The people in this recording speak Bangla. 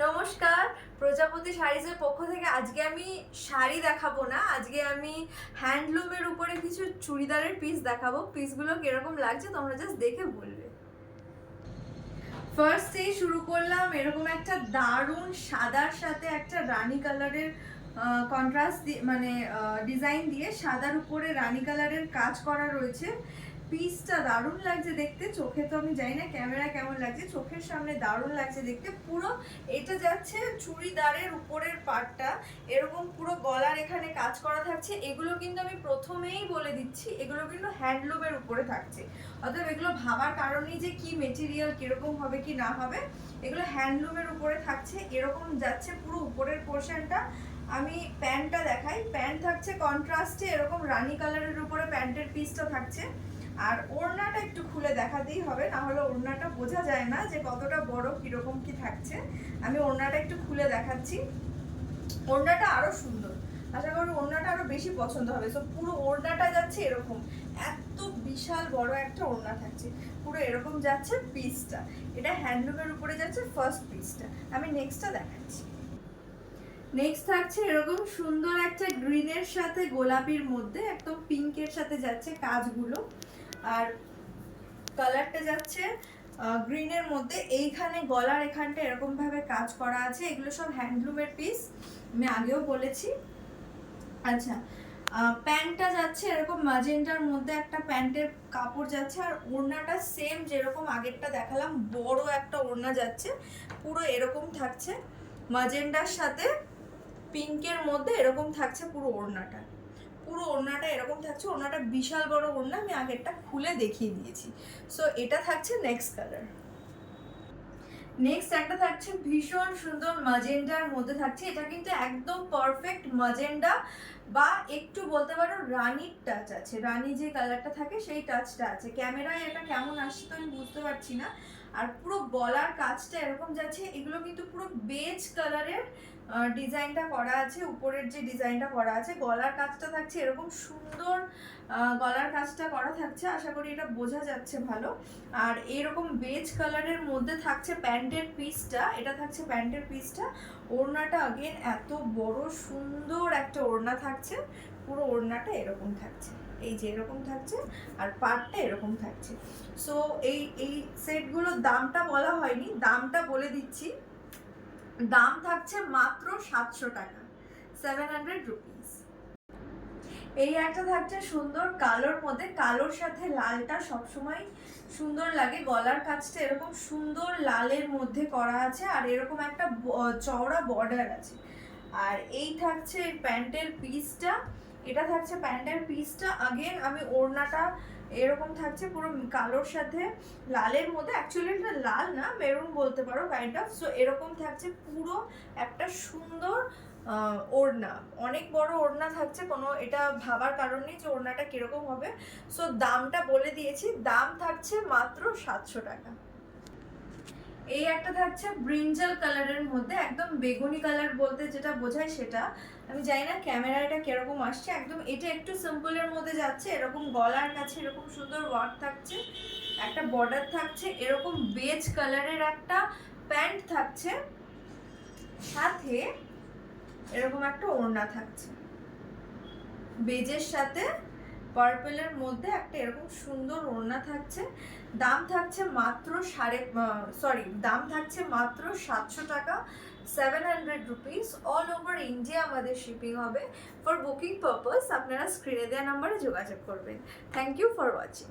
নমস্কার, প্রজাপতি শাড়িজের পক্ষ থেকে আজকে আমি শাড়ি দেখাবো না, আজকে আমি হ্যান্ডলুমের উপরে কিছু চুড়িদারের পিস দেখাবো। পিসগুলো কিরকম লাগছে তোমরা জাস্ট দেখে বলবে। ফার্স্টেই শুরু করলাম এরকম একটা দারুণ সাদার সাথে একটা রানী কালারের কন্ট্রাস্ট মানে ডিজাইন দিয়ে সাদার উপরে রানী কালারের কাজ করা রয়েছে। পিসটা দারুণ লাগছে দেখতে, চোখে তো আমি জানি না ক্যামেরা কেমন লাগছে, চোখের সামনে দারুণ লাগছে দেখতে। পুরো এটা যাচ্ছে চুড়িদারের উপরের পার্টটা, এরকম পুরো গলার এখানে কাজ করা থাকছে। এগুলো কিন্তু আমি প্রথমেই বলে দিচ্ছি, এগুলো কিন্তু হ্যান্ডলুমের উপরে থাকছে, অতএব এগুলো ভাবার কারণেই যে কি মেটেরিয়াল কিরকম হবে কি না হবে, এগুলো হ্যান্ডলুমের উপরে থাকছে। এরকম যাচ্ছে পুরো উপরের পোর্শনটা। আমি প্যান্টটা দেখাই, প্যান্ট থাকছে কন্ট্রাস্টে এরকম রানী কালারের উপরে প্যান্টের পিসটা থাকছে। আর ওড়নাটা একটু খুলে দেখাতেই হবে, না হলে ওড়নাটা বোঝা যায় না যে কতটা বড় কিরকম কি থাকছে। আমি ওড়নাটা একটু খুলে দেখাচ্ছি। ওড়নাটা আরো সুন্দর, আশা করি ওড়নাটা আরো বেশি পছন্দ হবে। তো পুরো ওড়নাটা যাচ্ছে এরকম, এত বিশাল বড় একটা ওড়না থাকছে, পুরো এরকম যাচ্ছে পিসটা। এটা হ্যান্ডলুমের উপরে যাচ্ছে ফার্স্ট পিসটা। আমি নেক্সটটা দেখাচ্ছি। নেক্সট থাকছে এরকম সুন্দর একটা গ্রিনের সাথে গোলাপির মধ্যে একদম পিঙ্কের সাথে যাচ্ছে কাজগুলো। আর কালারটা যাচ্ছে গ্রিনের মধ্যে, এইখানে গলার এখানটা এরকম ভাবে কাজ করা আছে। এগুলো সব হ্যান্ডলুমের পিস, আমি আগেও বলেছি। আচ্ছা, প্যান্টটা যাচ্ছে এরকম ম্যাজেন্টার মধ্যে একটা প্যান্টের কাপড় যাচ্ছে। আর ওড়নাটা সেম যেরকম আগেরটা দেখালাম, বড় একটা ওড়না যাচ্ছে, পুরো এরকম থাকছে ম্যাজেন্টার সাথে পিঙ্কের মধ্যে এরকম থাকছে পুরো ওড়নাটা। পুরো ওড়নাটা এরকম থাকছে, ওড়নাটা বিশাল বড় ওড়না, আমি আগেরটা খুলে দেখিয়ে দিয়েছি। সো এটা থাকছে নেক্সট কালার। নেক্সট একটা থাকছে ভীষণ সুন্দর ম্যাজেন্ডার মধ্যে থাকছে। এটা কিন্তু একদম পারফেক্ট ম্যাজেন্ডা, বা একটু বলতে পারো রানির টাচ আছে, রানি যে কালারটা থাকে সেই টাচটা আছে। ক্যামেরায় এটা কেমন আসছে তো আমি বুঝতে পারছি না। আর পুরো গলার কাজটা এরকম যাচ্ছে, এগুলো কিন্তু পুরো বেজ কালারের ডিজাইনটা করা আছে। উপরের যে ডিজাইনটা করা আছে, গলার কাজটা থাকছে এরকম সুন্দর, গলার কাজটা করা থাকছে, আশা করি এটা বোঝা যাচ্ছে ভালো। আর এরকম বেজ কালারের মধ্যে থাকছে প্যান্টের পিসটা, এটা থাকছে প্যান্টের পিসটা। ওড়নাটা আগেন এত বড় সুন্দর একটা ওড়না থাকছে, পুরো ওড়নাটা এরকম থাকছে, এই যে এরকম থাকছে, আর পার্টটা এরকম থাকছে। সো এই সেটগুলোর দামটা বলা হয়নি, দামটা বলে দিচ্ছি। দাম থাকছে মাত্র 700 টাকা, 700 রুপিস। এই একটা থাকছে সুন্দর কালোর মধ্যে, কালোর সাথে লালটা সবসময় সুন্দর লাগে। গলার কাজটা এরকম সুন্দর লালের মধ্যে করা আছে, আর এরকম একটা চওড়া বর্ডার আছে। আর এই থাকছে প্যান্টের পিসটা, এটা থাকছে প্যান্টের পিসটা। আগেন আমি ওড়নাটা এরকম থাকছে পুরো কালোর সাথে লালের মধ্যে, অ্যাকচুয়ালি এটা লাল না, মেরুন বলতে পারো কাইন্ড অফ। সো এরকম থাকছে পুরো একটা সুন্দর ওড়না, অনেক বড় ওড়না থাকছে, কোনো এটা ভাবার কারণ নেই যে ওড়নাটা কিরকম হবে। সো দামটা বলে দিয়েছি, দাম থাকছে মাত্র 700 টাকা। এই একটা থাকছে ব্রিঞ্জাল কালারের মধ্যে, একদম বেগুনি কালার বলতে যেটা বোঝায় সেটা, আমি জানি না ক্যামেরা এটা কিরকম আসছে। একদম এটা একটু সিম্পলের মধ্যে যাচ্ছে, এরকম গলার কাছে এরকম সুন্দর ওয়ার্ক থাকছে, একটা বর্ডার থাকছে, এরকম বেজ কালারের একটা প্যান্ট থাকছে, সাথে এরকম একটা ওড়না থাকছে বেজের সাথে পার্পেলের মধ্যে একটা এরকম সুন্দর ওড়না থাকছে। দাম থাকছে মাত্র দাম থাকছে মাত্র 700 টাকা, 700 রুপিস। অল ওভার ইন্ডিয়া আমাদের শিপিং হবে। ফর বুকিং পারপাস আপনারা স্ক্রিনে দেওয়া নাম্বারে যোগাযোগ করবেন। Thank you for watching.